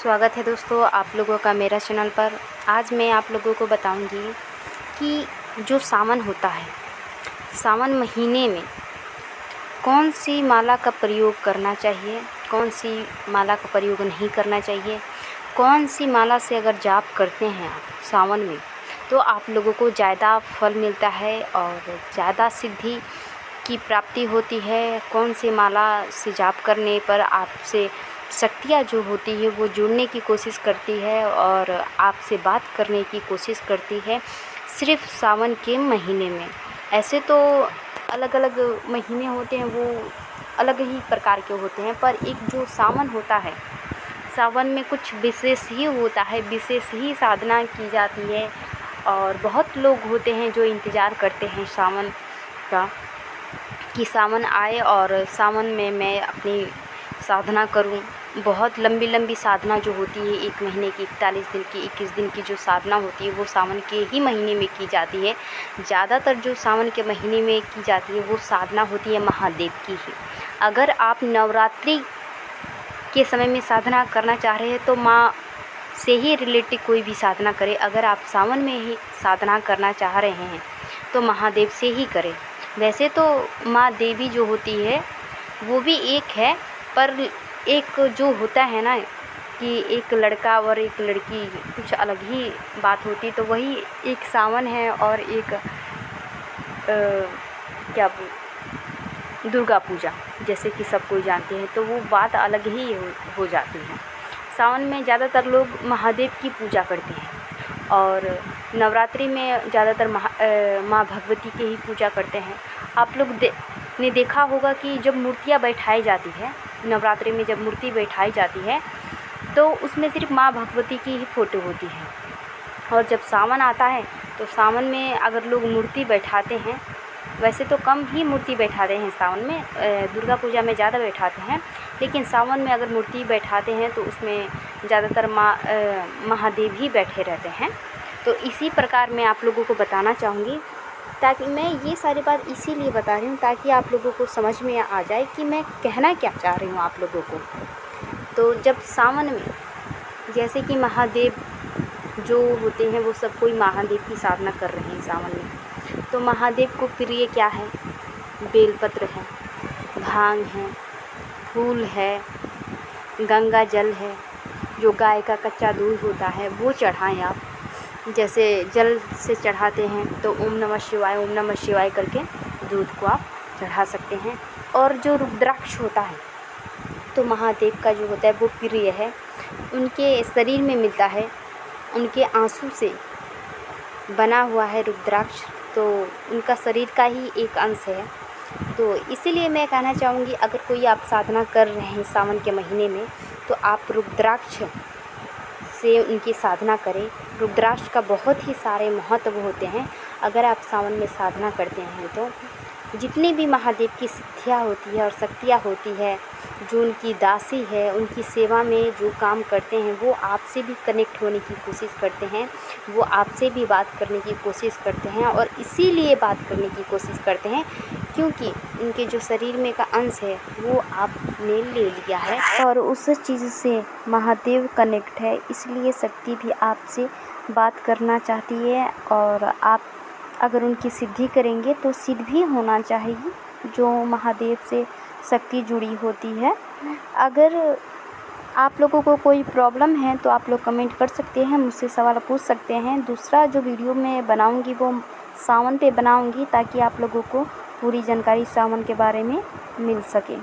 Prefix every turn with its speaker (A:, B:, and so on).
A: स्वागत है दोस्तों आप लोगों का मेरा चैनल पर। आज मैं आप लोगों को बताऊंगी कि जो सावन होता है, सावन महीने में कौन सी माला का प्रयोग करना चाहिए, कौन सी माला का प्रयोग नहीं करना चाहिए, कौन सी माला से अगर जाप करते हैं आप सावन में तो आप लोगों को ज़्यादा फल मिलता है और ज़्यादा सिद्धि की प्राप्ति होती है। कौन सी माला से जाप करने पर आपसे शक्तियाँ जो होती है वो जुड़ने की कोशिश करती है और आपसे बात करने की कोशिश करती है सिर्फ़ सावन के महीने में। ऐसे तो अलग अलग महीने होते हैं, वो अलग ही प्रकार के होते हैं, पर एक जो सावन होता है, सावन में कुछ विशेष ही होता है, विशेष ही साधना की जाती है। और बहुत लोग होते हैं जो इंतज़ार करते हैं सावन का कि सावन आए और सावन में मैं अपनी साधना करूं। बहुत लंबी लंबी साधना जो होती है, 1 महीने की, 41 दिन की, 21 दिन की जो साधना होती है वो सावन के ही महीने में की जाती है। ज़्यादातर जो सावन के महीने में की जाती है वो साधना होती है महादेव की ही। अगर आप नवरात्रि के समय में साधना करना चाह रहे हैं तो माँ से ही रिलेटेड कोई भी साधना करें। अगर आप सावन में ही साधना करना चाह रहे हैं तो महादेव से ही करें। वैसे तो माँ देवी जो होती है वो भी एक है, पर एक जो होता है ना कि एक लड़का और एक लड़की, कुछ अलग ही बात होती, तो वही एक सावन है और एक दुर्गा पूजा, जैसे कि सब कोई जानते हैं, तो वो बात अलग ही हो जाती है। सावन में ज़्यादातर लोग महादेव की पूजा करते हैं और नवरात्रि में ज़्यादातर माँ भगवती की ही पूजा करते हैं। आप लोग ने देखा होगा कि जब मूर्तियाँ बैठाई जाती है, नवरात्रि में जब मूर्ति बैठाई जाती है तो उसमें सिर्फ माँ भगवती की ही फ़ोटो होती है। और जब सावन आता है तो सावन में अगर लोग मूर्ति बैठाते हैं, वैसे तो कम ही मूर्ति बैठाते हैं सावन में, दुर्गा पूजा में ज़्यादा बैठाते हैं, लेकिन सावन में अगर मूर्ति बैठाते हैं तो उसमें ज़्यादातर महादेव ही बैठे रहते हैं। तो इसी प्रकार मैं आप लोगों को बताना चाहूँगी, ताकि मैं ये सारी बात इसीलिए बता रही हूँ ताकि आप लोगों को समझ में आ जाए कि मैं कहना क्या चाह रही हूँ आप लोगों को। तो जब सावन में जैसे कि महादेव जो होते हैं वो सब कोई महादेव की साधना कर रहे हैं सावन में, तो महादेव को प्रिय क्या है? बेलपत्र है, भांग है, फूल है, गंगा जल है, जो गाय का कच्चा दूध होता है वो चढ़ाएं आप। जैसे जल से चढ़ाते हैं तो ओम नमः शिवाय करके दूध को आप चढ़ा सकते हैं। और जो रुद्राक्ष होता है तो महादेव का जो होता है वो प्रिय है, उनके शरीर में मिलता है, उनके आंसू से बना हुआ है रुद्राक्ष, तो उनका शरीर का ही एक अंश है। तो इसीलिए मैं कहना चाहूँगी, अगर कोई आप साधना कर रहे हैं सावन के महीने में तो आप रुद्राक्ष से उनकी साधना करें। रुद्राक्ष का बहुत ही सारे महत्व होते हैं। अगर आप सावन में साधना करते हैं तो जितनी भी महादेव की सिद्धियाँ होती है और शक्तियाँ होती है, जो उनकी दासी है, उनकी सेवा में जो काम करते हैं, वो आपसे भी कनेक्ट होने की कोशिश करते हैं, वो आपसे भी बात करने की कोशिश करते हैं। और इसीलिए बात करने की कोशिश करते हैं क्योंकि उनके जो शरीर में का अंश है वो आपने ले लिया है और उस चीज़ से महादेव कनेक्ट है, इसलिए शक्ति भी आपसे बात करना चाहती है। और आप अगर उनकी सिद्धि करेंगे तो सिद्ध भी होना चाहिए, जो महादेव से शक्ति जुड़ी होती है। अगर आप लोगों को कोई प्रॉब्लम है तो आप लोग कमेंट कर सकते हैं, मुझसे सवाल पूछ सकते हैं। दूसरा जो वीडियो मैं बनाऊंगी वो सावन पे बनाऊंगी ताकि आप लोगों को पूरी जानकारी सावन के बारे में मिल सके।